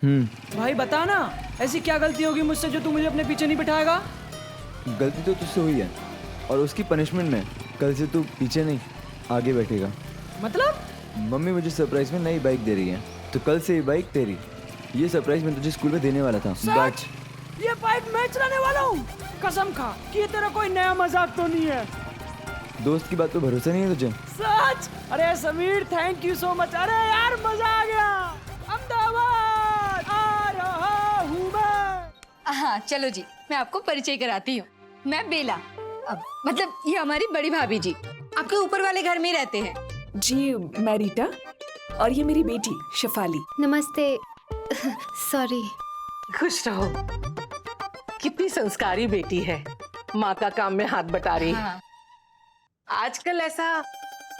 भाई बता ना, ऐसी क्या गलती होगी मुझसे जो तू मुझे अपने पीछे नहीं बिठाएगा? गलती तो तुझसे हुई है और उसकी पनिशमेंट में कल से तू पीछे नहीं आगे बैठेगा। मतलब? मम्मी मुझे सरप्राइज में नई बाइक दे रही है, तो कल से ये बाइक तेरी। ये सरप्राइज मैं तुझे स्कूल में देने वाला था, बट ये बाइक मैं चलाने वाला हूँ? कसम खा कि ये तेरा कोई नया मजाक तो नहीं है। दोस्त की बात पे भरोसा नहीं है तुझे? सच? अरे Sameer, thank you so much. अरे यार मजा आ गया। अहमदाबाद आ रहा हूँ मैं। हाँ चलो जी, मैं आपको परिचय कराती हूँ। मैं बेला, मतलब ये हमारी बड़ी भाभी जी, आपके ऊपर वाले घर में ही रहते हैं। जी मैं रीटा, और ये मेरी बेटी शेफाली। नमस्ते। सॉरी। खुश रहो। कितनी संस्कारी बेटी है, माँ का काम में हाथ बटा रही है। हाँ। आजकल ऐसा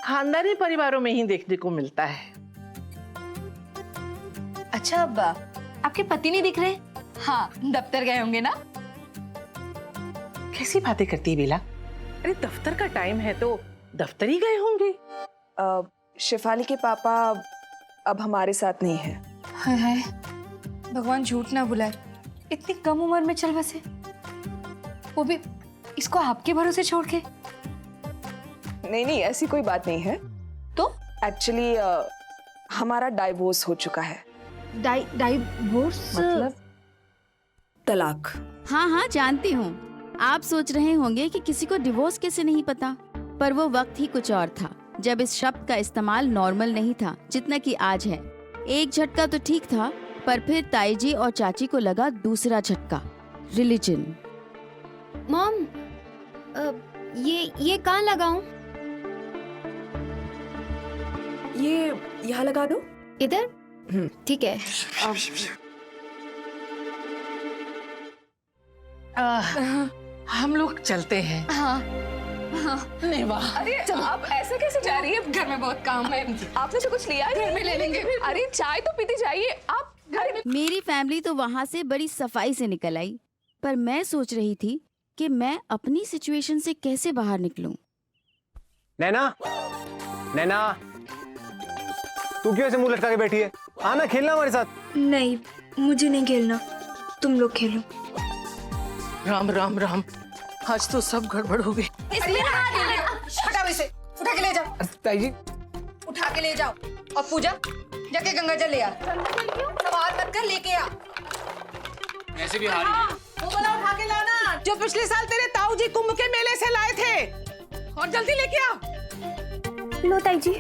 खानदानी परिवारों में ही देखने को मिलता है। अच्छा अब आपके पति नहीं दिख रहे? हाँ, दफ्तर गए होंगे ना। कैसी बातें करती है बेला? अरे दफ्तर का टाइम है तो दफ्तर ही गए होंगे। शेफाली के पापा अब हमारे साथ नहीं है। हाय हाय, भगवान झूठ ना बुलाए, इतनी कम उम्र में चल बसे, वो भी इसको आपके भरोसे छोड़ के। नहीं ऐसी कोई बात नहीं है। तो एक्चुअली हमारा डाइवोर्स हो चुका है। डाइवोर्स मतलब? तलाक। हाँ जानती हूँ। आप सोच रहे होंगे कि किसी को डिवोर्स कैसे नहीं पता, पर वो वक्त ही कुछ और था जब इस शब्द का इस्तेमाल नॉर्मल नहीं था जितना कि आज है। एक झटका तो ठीक था, पर फिर ताई जी और चाची को लगा दूसरा झटका, रिलीजन। मॉम, ये कहाँ लगाऊं? ये यहाँ लगा दो। इधर? ठीक है। हम लोग चलते हैं। हाँ। नहीं वाह। अरे आप ऐसे कैसे जा रही है? घर में बहुत काम है। आपने जो कुछ लिया है घर में ले लेंगे। अरे चाय तो पीती जाइए आप घर में। मेरी फैमिली तो वहाँ से बड़ी सफाई से निकल आई, पर मैं सोच रही थी कि मैं अपनी सिचुएशन से कैसे बाहर निकलूं। नैना, नैना, तू क्यों ऐसे मुंह लटका के बैठी है? आना खेलना हमारे साथ। नहीं, मुझे नहीं खेलना, तुम लोग खेलो। राम राम राम, आज तो सब गड़बड़ हो गई। हटाओ इसे, उठा के ले जाओ। ताई जी, उठा के ले जाओ। और पूजा, जाके गंगा जल ले आ। सवाल मत कर, लेके आ। ऐसे भी हारी। वो वाला उठा के लाना जो पिछले साल तेरे ताऊ जी कुंभ के मेले से लाए थे, और जल्दी लेके आ। लो ताई जी।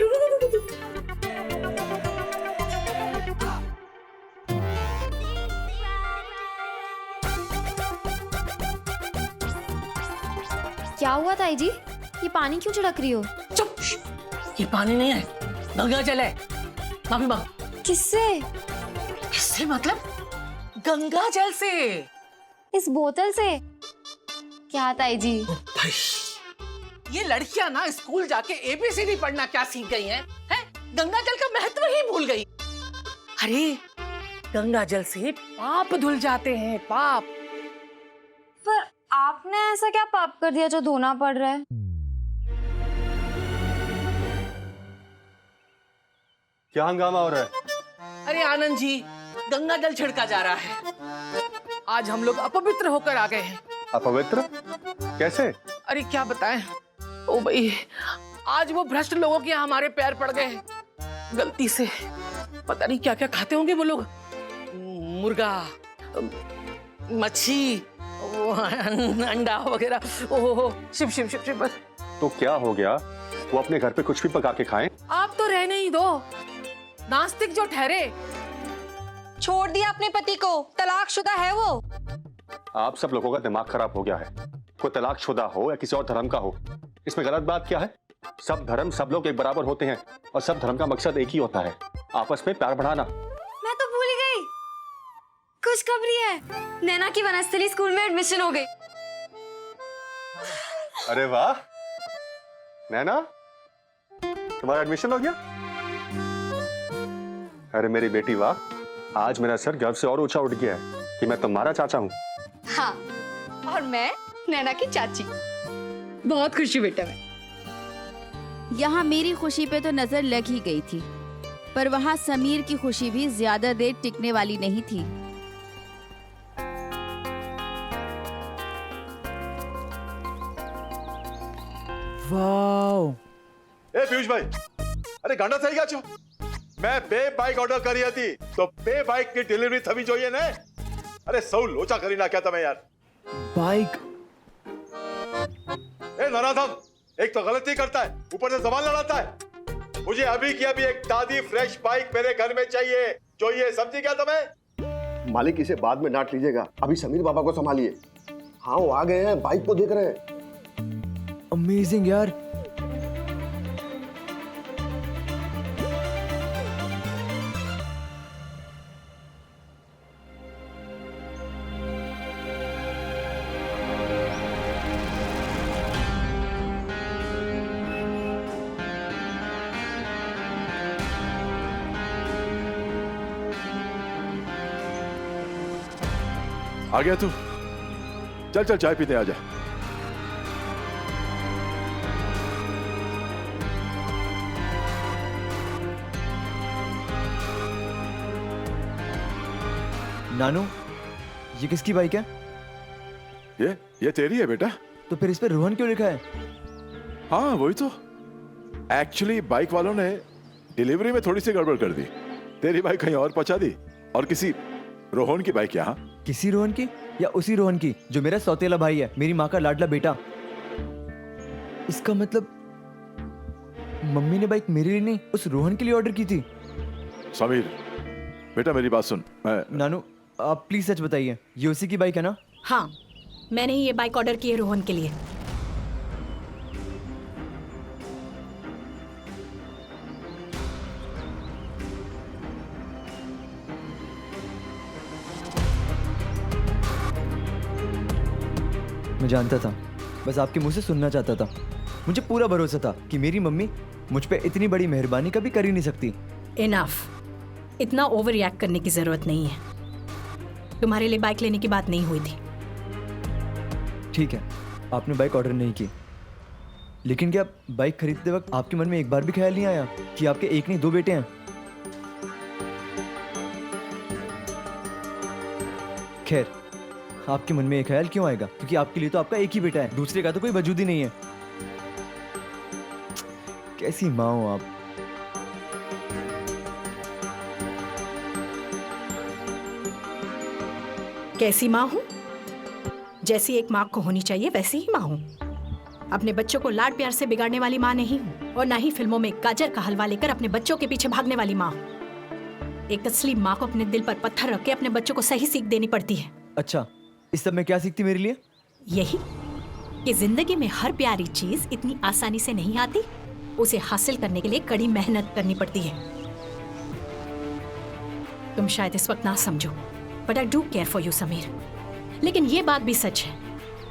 क्या हुआ ताई जी? ये पानी क्यों छिड़क रही हो? चुप, ये पानी नहीं है, गंगा जल है। माफी मांग। किससे? किससे मतलब? गंगा जल से। इस बोतल से? क्या ताई जी? भाई, ये लड़कियां ना स्कूल जाके एबीसीडी पढ़ना क्या सीख गई हैं? हैं? गंगा जल का महत्व ही भूल गई। अरे गंगा जल से पाप धुल जाते हैं, पाप। पर आपने ऐसा क्या पाप कर दिया जो धोना पड़ रहा है? क्या हंगामा हो रहा है? अरे आनंद जी, गंगा जल छिड़का जा रहा है। आज हम लोग अपवित्र होकर आ गए हैं। अपवित्र? कैसे? अरे क्या बताएं? ओ भाई, आज वो भ्रष्ट लोगों के यहाँ हमारे पैर पड़ गए हैं गलती से। पता नहीं क्या क्या खाते होंगे वो लोग, मुर्गा, मच्छी, अंडा वगैरह। ओहो, शिव शिव शिव शिव। तो क्या हो गया? वो अपने घर पे कुछ भी पका के खाएं? आप तो रहने ही दो, नास्तिक जो ठहरे। छोड़ दिया अपने पति को, तलाकशुदा है वो। आप सब लोगों का दिमाग खराब हो गया है। कोई तलाकशुदा हो या किसी और धर्म का हो, इसमें गलत बात क्या है? सब धर्म, सब लोग एक बराबर होते हैं और सब धर्म का मकसद एक ही होता है, आपस में प्यार बढ़ाना। मैं तो भूल ही गई, खुशखबरी है, नैना की वनस्थली स्कूल में एडमिशन हो गई। अरे वाह नैना, तुम्हारा एडमिशन हो गया? अरे मेरी बेटी वाह, आज मेरा सर गर्व से और ऊंचा उठ गया है कि मैं तुम्हारा चाचा हूँ। हाँ, और मैं नैना की चाची। बहुत खुशी बेटा मैं। यहाँ मेरी खुशी पे तो नजर लग ही गई थी, पर वहाँ समीर की खुशी भी ज्यादा देर टिकने वाली नहीं थी। વાવ એ પિયુષભાઈ, અરે ગાંડા થઈ ગયા છો? મેં 2 બાઇક ઓર્ડર કરી હતી તો 2 બાઇકની ડિલિવરી થવી જોઈએ ને. અરે સૌ લોચા કરી નાખ્યા તમે યાર. बाइक ए नराधम, एक तो गलती करता है, ऊपर से सवाल लड़ाता है. मुझे अभी की अभी एक ताजी फ्रेश बाइक मेरे घर में चाहिए. चाहिए, समझी क्या तुम्हें? मालिक इसे बाद में डांट लीजिएगा, अभी समीर बाबा को संभालिए. हाँ वो आ गए हैं, बाइक को देख रहे हैं. अमेजिंग यार. आ गया तू? चल चल चाय पीते आ जा. नानू, ये किसकी बाइक है? ये तेरी है बेटा. तो फिर इस पे रोहन क्यों लिखा है? हाँ वही तो. एक्चुअली बाइक वालों ने डिलीवरी में थोड़ी सी गड़बड़ कर दी. तेरी बाइक कहीं और पहुंचा दी और किसी रोहन की बाइक यहाँ. किसी रोहन की या उसी रोहन की जो मेरा सौतेला भाई है, मेरी माँ का लाडला बेटा? इसका मतलब मम्मी ने बाइक मेरे लिए नहीं, उस रोहन के लिए ऑर्डर की थी. समीर बेटा मेरी बात सुन. नानू आप प्लीज सच बताइए, ये उसी की बाइक है ना? हाँ, मैंने ही ये बाइक ऑर्डर की है रोहन के लिए. मैं जानता था, बस आपके मुंह से सुनना चाहता था. मुझे पूरा भरोसा था कि मेरी मम्मी मुझ पे इतनी बड़ी मेहरबानी कभी कर ही नहीं सकती. इनफ. इतना ओवर रिएक्ट करने की जरूरत नहीं है. तुम्हारे लिए बाइक लेने की बात नहीं हुई थी. ठीक है, आपने बाइक ऑर्डर नहीं की, लेकिन क्या बाइक खरीदते वक्त आपके मन में एक बार भी ख्याल नहीं आया कि आपके एक नहीं 2 बेटे हैं? खैर, आपके मन में ये ख्याल क्यों आएगा? क्योंकि आपके लिए तो आपका एक ही बेटा है, दूसरे का तो कोई वजूद ही नहीं है. कैसी माँ हो आप. कैसी माँ हूँ? जैसी एक माँ को होनी चाहिए वैसी ही माँ हूँ. अपने बच्चों को लाड प्यार से बिगाड़ने वाली माँ नहीं हूँ, और ना ही फिल्मों में गाजर का हलवा लेकर अपने बच्चों के पीछे भागने वाली माँ हूँ. एक असली माँ को अपने दिल पर पत्थर रख के अपने बच्चों को सही सीख देनी पड़ती है. अच्छा, इस सब में क्या सीखती मेरे लिए? यही कि जिंदगी में हर प्यारी चीज इतनी आसानी से नहीं आती. उसे हासिल करने के लिए कड़ी मेहनत करनी पड़ती है. तुम शायद इस वक्त ना समझो, but I do care for you Sameer. लेकिन ये बात भी सच है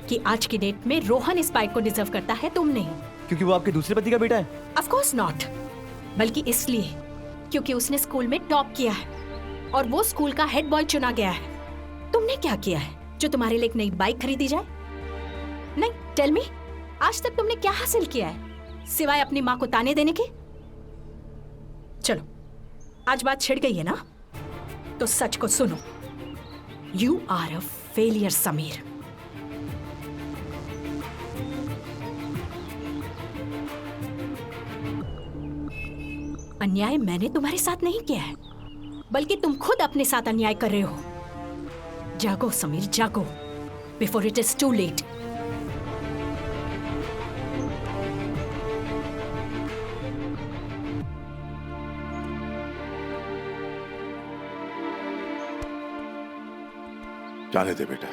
कि आज की डेट में रोहन इस बाइक को डिजर्व करता है, तुम नहीं. क्योंकि वो आपके दूसरे पति का बेटा है? Of course not. बल्कि इसलिए क्योंकि उसने स्कूल में टॉप किया है और वो स्कूल का हेड बॉय चुना गया है. तुमने क्या किया है जो तुम्हारे लिए एक नई बाइक खरीदी जाए? नहीं, टेल मी, आज तक तुमने क्या हासिल किया है सिवाय अपनी माँ को ताने देने के? चलो, आज बात छिड़ गई है ना, तो सच को सुनो. You are a failure Sameer. अन्याय मैंने तुम्हारे साथ नहीं किया है, बल्कि तुम खुद अपने साथ अन्याय कर रहे हो. जागो समीर, जागो, before it is too late. जाने दे बेटा.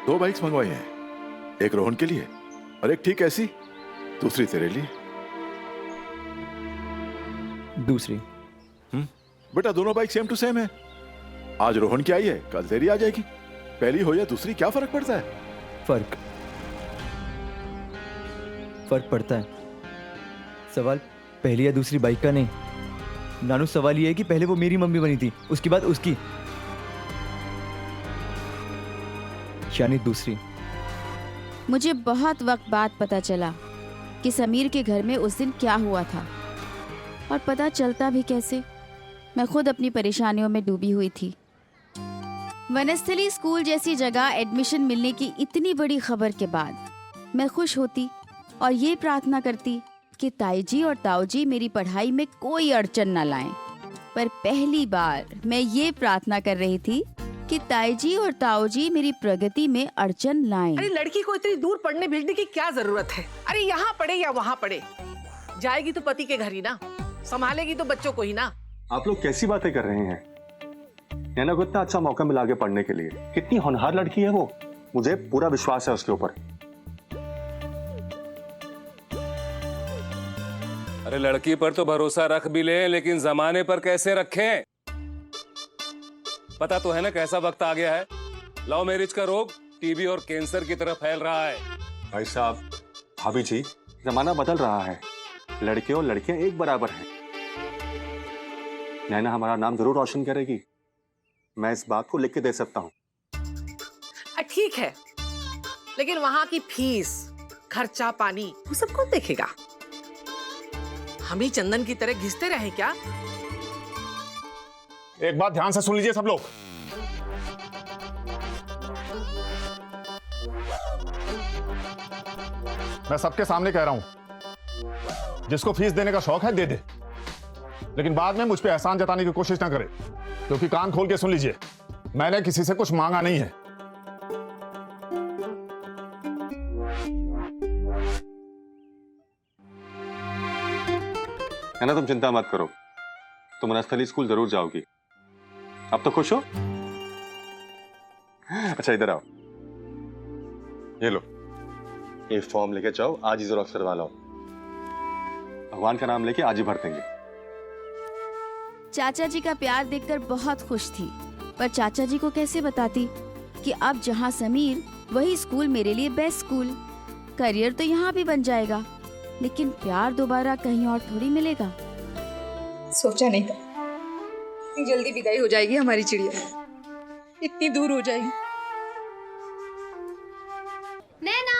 2 बाइक्स मंगवाई हैं, एक रोहन के लिए और एक ठीक ऐसी दूसरी तेरे लिए. दूसरी? बेटा दोनों बाइक सेम टू सेम है. आज रोहन की आई है, कल तेरी आ जाएगी. पहली हो या दूसरी, क्या फर्क पड़ता है? फर्क पड़ता है. सवाल पहली या दूसरी बाइक का नहीं नानू, सवाल ये है कि पहले वो मेरी मम्मी बनी थी, उसके बाद उसकी, यानी दूसरी. मुझे बहुत वक्त बाद पता चला कि समीर के घर में उस दिन क्या हुआ था. और पता चलता भी कैसे। मैं खुद अपनी परेशानियों में डूबी हुई थी। वनस्थली स्कूल जैसी जगह एडमिशन मिलने की इतनी बड़ी खबर के बाद मैं खुश होती और ये प्रार्थना करती कि ताईजी और ताऊजी मेरी पढ़ाई में कोई अड़चन न लाएं। पर पहली बार मैं ये प्रार्थना कर रही थी कि ताईजी और ताऊजी मेरी प्रगति में अड़चन लाएं। अरे लड़की को इतनी दूर पढ़ने भेजने की क्या जरूरत है? अरे यहाँ पढ़े या वहाँ पढ़े, जाएगी तो पति के घर ही ना, संभालेगी तो बच्चों को ही ना। आप लोग कैसी बातें कर रहे हैं? नैना को इतना अच्छा मौका मिला आगे पढ़ने के लिए। कितनी होनहार लड़की है वो, मुझे पूरा विश्वास है उसके ऊपर। अरे लड़की पर तो भरोसा रख भी ले, लेकिन जमाने पर कैसे रखें? पता तो है ना कैसा वक्त आ गया है। लव मैरिज का रोग टीबी और कैंसर की तरफ फैल रहा है। भाई साहब, भाभी जी, जमाना बदल रहा है। लड़के और लड़कियां एक बराबर हैं। नैना हमारा नाम जरूर रोशन करेगी, मैं इस बात को लिख के दे सकता हूँ। ठीक है, लेकिन वहां की फीस, खर्चा पानी वो सब कौन देखेगा? हम ही चंदन की तरह घिसते रहे क्या? एक बात ध्यान से सुन लीजिए सब लोग। मैं सबके सामने कह रहा हूं, जिसको फीस देने का शौक है दे दे, लेकिन बाद में मुझ पे एहसान जताने की कोशिश ना करे, क्योंकि कान खोल के सुन लीजिए, मैंने किसी से कुछ मांगा नहीं है। है ना, तुम चिंता मत करो, तुम वनस्थली स्कूल जरूर जाओगी। अब तो खुश हो? अच्छा इधर आओ, ये लो, ये फॉर्म लेके जाओ, आज ही जेरॉक्स करवा लो। भगवान का नाम लेके आज ही भर देंगे। चाचा जी का प्यार देखकर बहुत खुश थी, पर चाचा जी को कैसे बताती कि अब जहाँ समीर वही स्कूल मेरे लिए बेस्ट स्कूल। करियर तो यहाँ भी बन जाएगा, लेकिन प्यार दोबारा कहीं और थोड़ी मिलेगा। सोचा नहीं था इतनी जल्दी विदाई हो जाएगी हमारी चिड़िया, इतनी दूर हो जाएगी। नैना,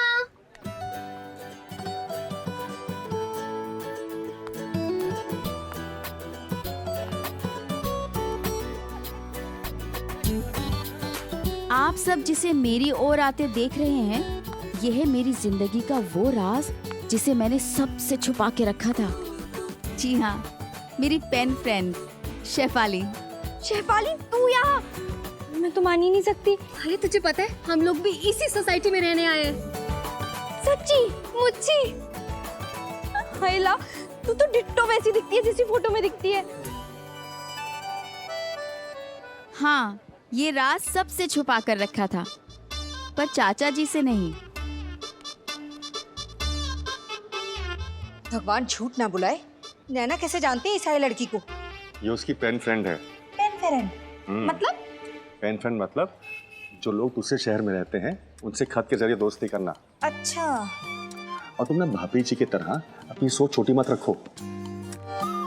आप सब जिसे मेरी ओर आते देख रहे हैं, यह है मेरी जिंदगी का वो राज जिसे मैंने सबसे छुपा के रखा था। जी हाँ, मेरी पेन फ्रेंड शेफाली। शेफाली तू यहाँ? मैं तो मान ही नहीं सकती। अरे तुझे पता है हम लोग भी इसी सोसाइटी में रहने आए हैं। सच्ची मुच्ची? हैला, तू तो डिट्टो वैसी दिखती है जैसी फोटो में दिखती है। हाँ, ये राज सबसे छुपा कर रखा था, पर चाचा जी से नहीं। भगवान झूठ ना बुलाए, नैना कैसे जानती है इस सारी लड़की को? ये उसकी पेन फ्रेंड है। पेन फ्रेंड मतलब? पेन फ्रेंड मतलब जो लोग दूसरे शहर में रहते हैं उनसे खत के जरिए दोस्ती करना। अच्छा। और तुम ना भाभी जी की तरह अपनी सोच छोटी मत रखो।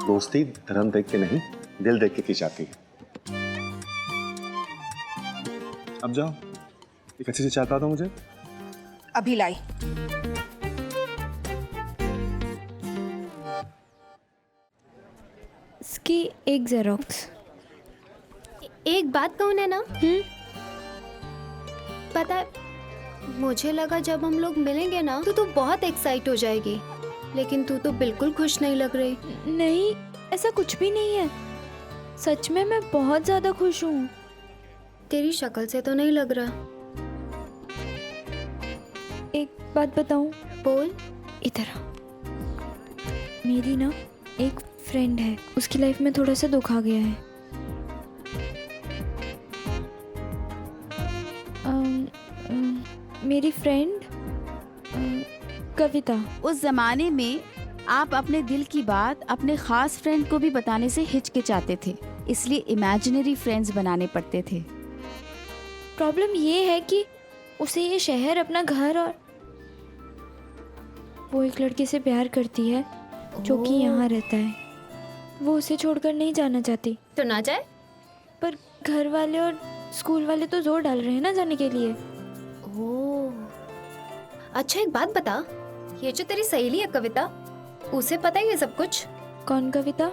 दोस्ती धर्म देख के नहीं, दिल देख के की जाती है। अब जाओ, एक अच्छी सी चाय पिला दो मुझे। अभी लाई। इसकी एक जेरोक्स। एक बात कहूँ ना, पता है मुझे लगा जब हम लोग मिलेंगे ना तो तू बहुत एक्साइट हो जाएगी, लेकिन तू तो बिल्कुल खुश नहीं लग रही। नहीं, ऐसा कुछ भी नहीं है, सच में मैं बहुत ज्यादा खुश हूँ। तेरी शक्ल से तो नहीं लग रहा। एक बात बताऊं? बोल। इधर आ। मेरी ना एक फ्रेंड है, उसकी लाइफ में थोड़ा सा दुख आ गया है। मेरी फ्रेंड कविता। उस जमाने में आप अपने दिल की बात अपने खास फ्रेंड को भी बताने से हिचकिचाते थे, इसलिए इमेजिनरी फ्रेंड्स बनाने पड़ते थे। प्रॉब्लम ये है कि उसे ये शहर अपना घर, और वो एक लड़के से प्यार करती है जो कि यहाँ रहता है। वो उसे छोड़कर नहीं जाना चाहती। तो ना जाए? पर घर वाले और स्कूल वाले तो जोर डाल रहे हैं ना जाने के लिए। ओह, अच्छा एक बात बता, ये जो तेरी सहेली है कविता, उसे पता है ये सब कुछ? कौन कविता?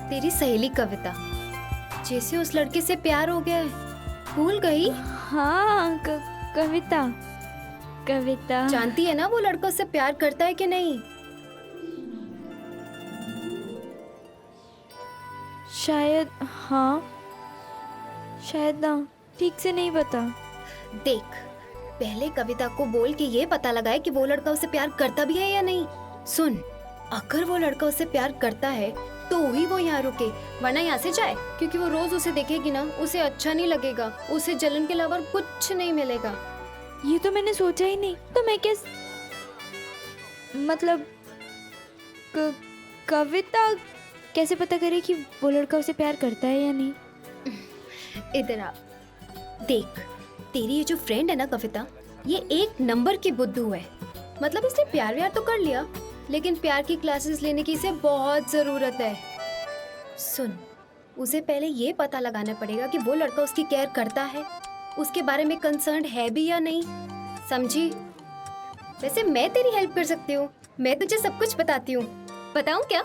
तेरी सहेली कविता, जैसे उस लड़के से प्यार हो गया है, भूल गई? हाँ, कविता। कविता जानती है ना वो लड़का उससे प्यार करता है कि नहीं? शायद हाँ, शायद ना, ठीक से नहीं पता। देख, पहले कविता को बोल के ये पता लगाए कि वो लड़का उसे प्यार करता भी है या नहीं। सुन, अगर वो लड़का उसे प्यार करता है तो ही वो यहाँ रुके, वरना यहाँ से जाए, क्योंकि वो रोज उसे देखेगी ना, उसे अच्छा नहीं लगेगा, उसे जलन के अलावा कुछ नहीं मिलेगा। ये तो मैंने सोचा ही नहीं, तो मैं कैसे, मतलब कविता कैसे पता करे कि वो लड़का उसे प्यार करता है या नहीं? इधर आ, देख, तेरी ये जो फ्रेंड है ना कविता, ये एक नंबर की बुद्धू है। मतलब इसने प्यार व्यार तो कर लिया, लेकिन प्यार की क्लासेस लेने की इसे बहुत जरूरत है। सुन, उसे पहले ये पता लगाना पड़ेगा कि वो लड़का उसकी केयर करता है, उसके बारे में कंसर्न है भी या नहीं, समझी? वैसे मैं तेरी हेल्प कर सकती हूँ, मैं तुझे सब कुछ बताती हूँ। बताऊँ क्या?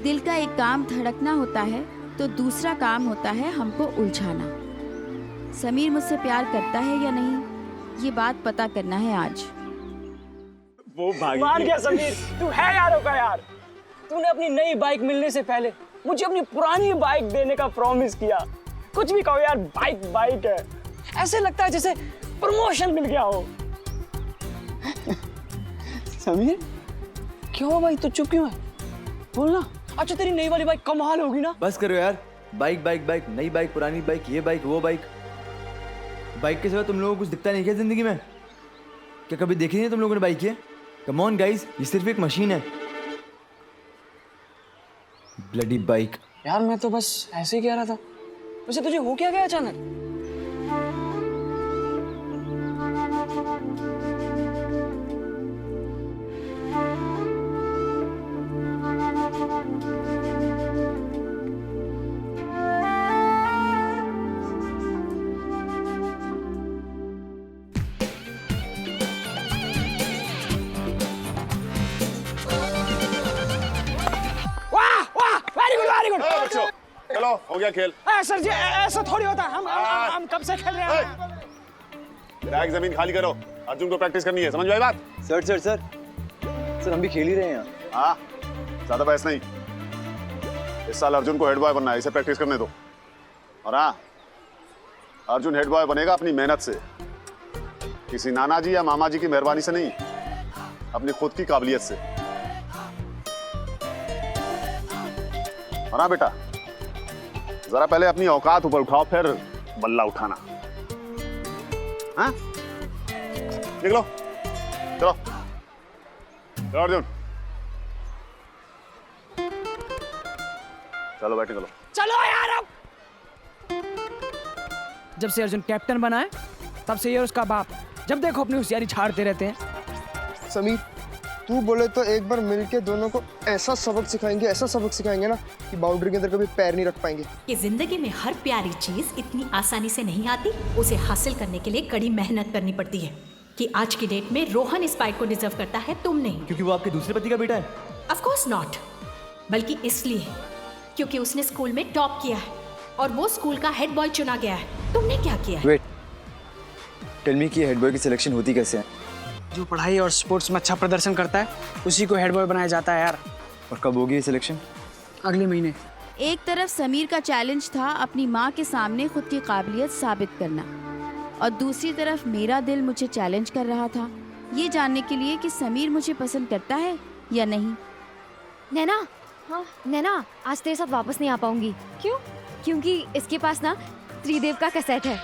दिल का एक काम धड़कना होता है तो दूसरा काम होता है हमको उलझाना। समीर मुझसे प्यार करता है या नहीं, ये बात पता करना है आज। वो मान गया समीर, तू है यारों का यार। तूने अपनी नई बाइक मिलने से पहले मुझे अपनी पुरानी बाइक देने का प्रॉमिस किया। कुछ भी कहो यार, बाइक बाइक है, ऐसे लगता है जैसे प्रमोशन मिल गया हो। समीर क्यों भाई, तू चुप क्यों है? बोलना। अच्छा तेरी नई वाली बाइक कमाल होगी ना। बस करो यार, बाइक बाइक बाइक, नई बाइक पुरानी बाइक, ये बाइक वो बाइक। बाइक के सिवा तुम लोगों को कुछ दिखता नहीं क्या जिंदगी में? क्या कभी देखी नहीं तुम लोगों ने बाइक? ये कम ऑन गाइस, ये सिर्फ एक मशीन है। Bloody bike. यार मैं तो बस ऐसे ही कह रहा था। वैसे तुझे हो क्या गया अचानक? चलो हो गया खेल। सर जी ऐसा थोड़ी होता है, हम कब से खेल रहे हैं। बैग जमीन खाली करो, अर्जुन को प्रैक्टिस करनी है, समझ में आई बात? सर सर सर सर हम भी खेल ही रहे हैं। हाँ, ज्यादा बहस नहीं। इस साल अर्जुन को हेड बॉय बनना है, इसे प्रैक्टिस करने दो। और हाँ, अर्जुन हेड बॉय बनेगा अपनी मेहनत से, किसी नाना जी या मामा जी की मेहरबानी से नहीं, अपनी खुद की काबिलियत से। और हाँ बेटा, जरा पहले अपनी औकात ऊपर उठाओ, फिर बल्ला उठाना। हाँ? निकलो, चलो चलो अर्जुन, चलो बैठ निकलो। चलो यार अब। जब से अर्जुन कैप्टन बना है तब से ये और उसका बाप जब देखो अपनी होशियारी छाड़ते रहते हैं। समीर, तू बोले तो एक बार मिलके दोनों को ऐसा सबक सिखाएंगे ना कि बाउंड्री के अंदर कभी पैर नहीं रख पाएंगे। कि जिंदगी में हर प्यारी चीज इतनी आसानी से नहीं आती, उसे हासिल करने के लिए कड़ी मेहनत करनी पड़ती है। कि आज की डेट में रोहन इस बाइक को डिजर्व करता है, तुम नहीं। क्योंकि वो आपके दूसरे पति का बेटा है? ऑफ कोर्स नॉट, बल्कि इसलिए क्योंकि उसने स्कूल में टॉप किया है और वो स्कूल का हेड बॉय चुना गया है। तुमने क्या किया है? वेट, टेल मी कि हेड बॉय की सिलेक्शन होती कैसे है? जो पढ़ाई और स्पोर्ट्स में अच्छा प्रदर्शन करता है उसी को हेड बॉय बनाया जाता है यार। और कब होगी ये सिलेक्शन? अगले महीने। एक तरफ समीर का चैलेंज था अपनी माँ के सामने खुद की काबिलियत साबित करना, और दूसरी तरफ मेरा दिल मुझे चैलेंज कर रहा था ये जानने के लिए कि समीर मुझे पसंद करता है या नहीं। नैना, हाँ नैना, आज तेरे साथ वापस नहीं आ पाऊंगी। क्यों? क्योंकि इसके पास ना त्रिदेव का कैसेट है।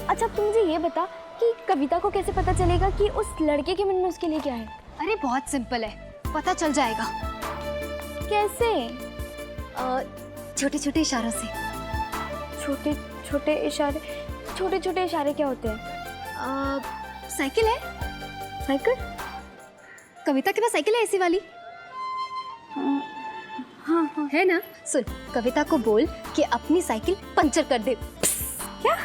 अच्छा तुम मुझे ये बता कि कविता को कैसे पता चलेगा कि उस लड़के के मन में उसके लिए क्या है? अरे बहुत सिंपल है, पता चल जाएगा। कैसे? छोटे छोटे इशारों से। छोटे छोटे इशारे, छोटे छोटे इशारे क्या होते हैं? साइकिल है। साइकिल? कविता के पास साइकिल है ऐसी वाली? हाँ है ना? सुन, कविता को बोल कि अपनी साइकिल पंचर कर दे। क्या?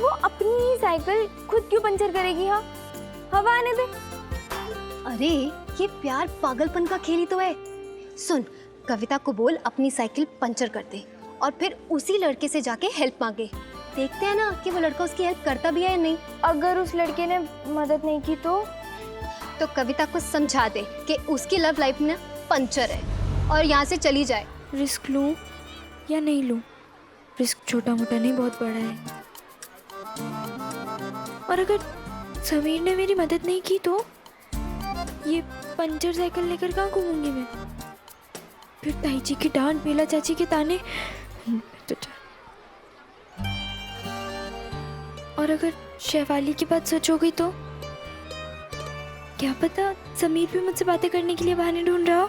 वो अपनी साइकिल खुद क्यों पंचर करेगी? हाँ, हवा आने दे। अरे ये प्यार पागलपन का खेल ही तो है। सुन, कविता को बोल अपनी साइकिल पंचर कर दे और फिर उसी लड़के से जाके हेल्प मांगे। देखते हैं ना कि वो लड़का उसकी हेल्प करता भी है या नहीं। अगर उस लड़के ने मदद नहीं की तो कविता को समझा दे कि उसकी लव लाइफ में पंचर है और यहाँ से चली जाए। रिस्क लूं या नहीं लूं? रिस्क छोटा मोटा नहीं, बहुत बड़ा है। और अगर समीर ने मेरी मदद नहीं की तो ये पंचर साइकिल लेकर कहाँ घूमूंगी मैं? फिर ताई जी की डांट, बेला चाची के ताने। तो और अगर शेफाली की बात सच हो गई तो क्या पता समीर भी मुझसे बातें करने के लिए बहाने ढूंढ रहा हो।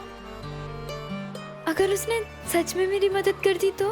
अगर उसने सच में मेरी मदद कर दी तो